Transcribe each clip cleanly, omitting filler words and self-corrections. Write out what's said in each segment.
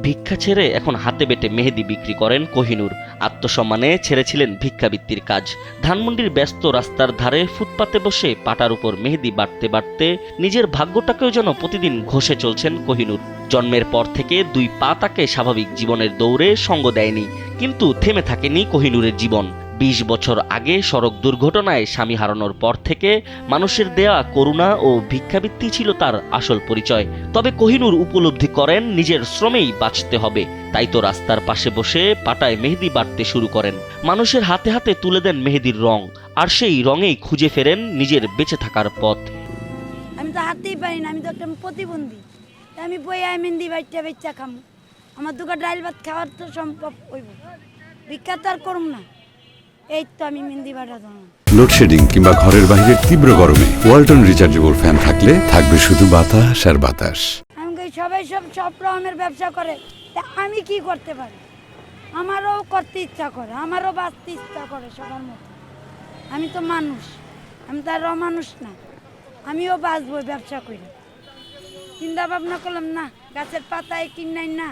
ভিক্ষা ছেড়ে এখন হাতে বেটে মেহেদি বিক্রি করেন কোহিনুর। আত্মসম্মানে ছেড়েছিলেন ভিক্ষাবৃত্তির কাজ। ধানমন্ডির ব্যস্ত রাস্তার ধারে ফুটপাতে বসে পাটার উপর মেহেদি বাটতে বাটতে নিজের ভাগ্যটাকেও যেন প্রতিদিন ঘষে চলছেন কোহিনুর। জন্মের পর থেকে দুই পা তাকে স্বাভাবিক জীবনের দৌড়ে সঙ্গ দেয়নি, কিন্তু থেমে থাকেনি কোহিনুরের জীবন। ২০ বছর আগে সড়ক দুর্ঘটনায় স্বামী হারানোর পর থেকে মানুষের দেয়া করুণা ও ভিক্ষাবৃত্তি ছিল তার আসল পরিচয়। তবে কোহিনুর উপলব্ধি করেন নিজের শ্রমেই বাঁচতে হবে, তাই তো রাস্তার পাশে বসে পাটায় মেহেদি বাটতে শুরু করেন। মানুষের হাতে হাতে তুলে দেন মেহেদির রং, আর সেই রঙেই খুঁজে ফেরেন নিজের বেঁচে থাকার পথ। আমি তো হাতেই পারি না, আমি তো একটা প্রতিবন্ধী। আমি বই মেহেদি বাচ্চা বেচ্চা খামো, আমার দুটো ডাইল ভাত খাওয়ার তো সম্ভব হইব, ভিক্ষা তো আর করুম না। এই তো আমি মেহেদি বাটা জানাম। লোডশেডিং কিংবা ঘরের বাইরের তীব্র গরমে ওয়ালটন রিচার্জেবল ফ্যান থাকলে থাকবে শুধু বাতাস আর বাতাস। আমি সবাই সব রকমের ব্যবসা করে, তা আমি কি করতে পারি? আমারও করতে ইচ্ছা করে, আমারও বাঁচতে ইচ্ছা করে সবার মতো। আমি তো মানুষ, আমি তো আর অমানুষ না। আমিও বাঁচবো ব্যবসা করে। চিন্তা ভাবনা করলাম না, গাছের পাতায় কিনাই না,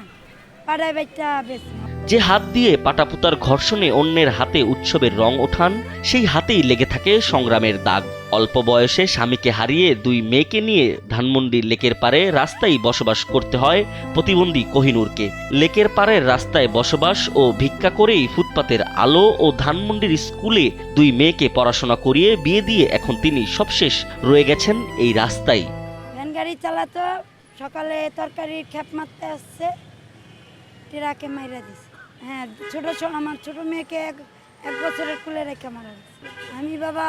পাড়ায় বাচ্চা বেশি। যে হাত দিয়ে পাটাপুতার ঘর্ষণে অন্যের হাতে উৎসবের রং ওঠান, সেই হাতেই লেগে থাকে সংগ্রামের দাগ। অল্প বয়সে স্বামীকে হারিয়ে দুই মেয়েকে নিয়ে ধানমন্ডির লেকের পারে রাস্তায় বসবাস করতে হয় প্রতিবন্ধী কোহিনুরকে। লেকের পাড়ের রাস্তায় বসবাস ও ভিক্ষা করেই ফুটপাতের আলো ও ধানমন্ডির স্কুলে দুই মেয়েকে পড়াশোনা করিয়ে বিয়ে দিয়ে এখন তিনি সবশেষ রয়ে গেছেন এই রাস্তায়। ভ্যান গাড়ি চালাতো, সকালে তরকারির খেপ মারতে আসছে, টিরাকে মাইরা দিছে। হ্যাঁ, আমার ছোট মেয়েকে এক বছরের কুলে রেখে মারা গেছে। আমি বাবা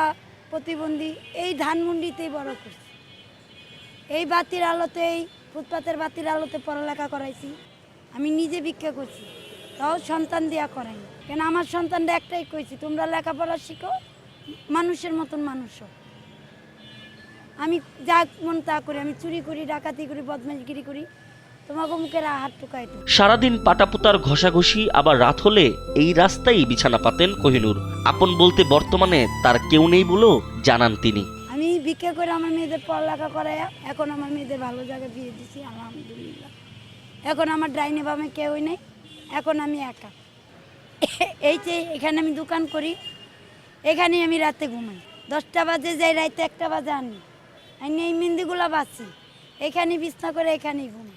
প্রতিবন্ধী, এই ধানমন্ডিতেই বড় করছি। এই বাতির আলোতেই, ফুটপাতের বাতির আলোতে পড়ালেখা করাইছি। আমি নিজে ভিক্ষা করছি, তাও সন্তান দেওয়া করাইনি। কেন আমার সন্তানটা একটাই কইছি, তোমরা লেখাপড়া শিখো, মানুষের মতন মানুষ হও। আমি যা মন তা করি, আমি চুরি করি, ডাকাতি করি, বদমাশগিরি করি, তোমাকে মুখের হাত টুকাই। সারাদিন পাটাপুতার ঘষাঘষি, আবার রাত হলে এই রাস্তায় বিছানা পাতেন কোহিনুর। আপন বলতে বর্তমানে তার কেউ নেই বলেও জানান তিনি। আমি ভিক্ষা করে আমার মেয়েদের পড়ালেখা করাই, এখন আমার মেয়েদের ভালো জায়গায় বিয়ে দিছি আলহামদুলিল্লাহ। এখন আমার ডাইনে বামে কেউই নেই, এখন আমি একা। এই যে এখানে আমি দোকান করি, এখানেই আমি রাতে ঘুমাই। 10টা বাজে যাই, রাতে 1টা বাজে আনি এই মেহেদিগুলা বাঁচি, এখানে বিছনা করে এখানেই ঘুমাই।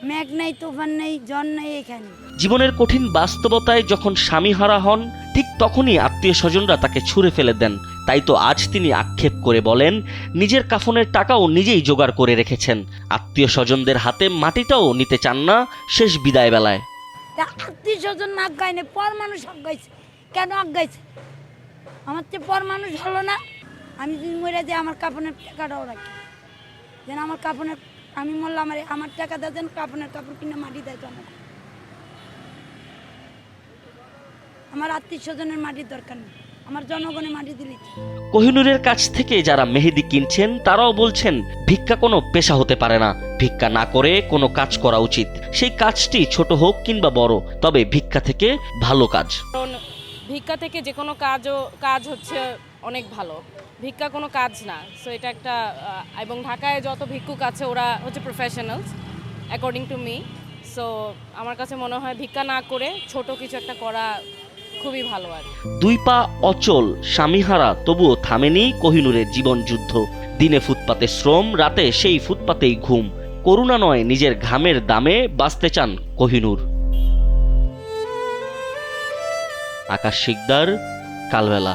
মেঘ নেই, তুফান নেই, ঝড় নেই, এখানে। জীবনের কঠিন বাস্তবতায় যখন স্বামী হারা হন, ঠিক তখনই আত্মীয় স্বজনরা তাকে ছুঁড়ে ফেলে দেন। তাই তো আজ তিনি আক্ষেপ করে বলেন, নিজের কাফনের টাকাও নিজেই জোগাড় করে রেখেছেন। আত্মীয় স্বজনদের হাতে মাটিটাও নিতে চান না শেষ বিদায় বেলায়। আত্মীয় স্বজন আজ্ঞায় নেই, পর মানুষ আজ্ঞাইছে। কেন আজ্ঞাইছে? আমার চেয়ে পর মানুষ হলো না। আমি যদি মরে যাই, আমার কাফনের টাকাটাও রাখি, যেন আমার কাফনের, আমি মরলাম আমার টাকা দেয় যেন কাফনের কাপড় কিনে মাটি দেয় জনগণ। আমার আত্মীয় স্বজনের মাটির দরকার নেই, আমার জনগণের মাটি দিলেই। কোহিনুরের কাছ থেকে যারা মেহেদি কিনছেন তারাও বলছেন, ভিক্ষা কোনো পেশা হতে পারে না। ভিক্ষা না করে কোনো কাজ করা উচিত। সেই কাজটি ছোট হোক কিংবা বড়, তবে ভিক্ষা থেকে ভালো কাজ। কারণ ভিক্ষা থেকে যে কোনো কাজ হচ্ছে অনেক ভালো, ভিক্ষা কোনো কাজ না। সো এটা একটা, এবং ঢাকায় যত ভিক্ষুক আছে ওরা হচ্ছে professionals according to me. So আমার কাছে মনে হয় ভিক্ষা না করে ছোট কিছু একটা করা খুবই ভালো। আর দুই পা অচল, স্বামীহারা, তবুও থামেনি কোহিনুরের জীবন যুদ্ধ। দিনে ফুটপাতে শ্রম, রাতে সেই ফুটপাতেই ঘুম। করুণা নয়, নিজের ঘামের দামে বাঁচতে চান কোহিনুর। আকাশ শিকদার, কালবেলা।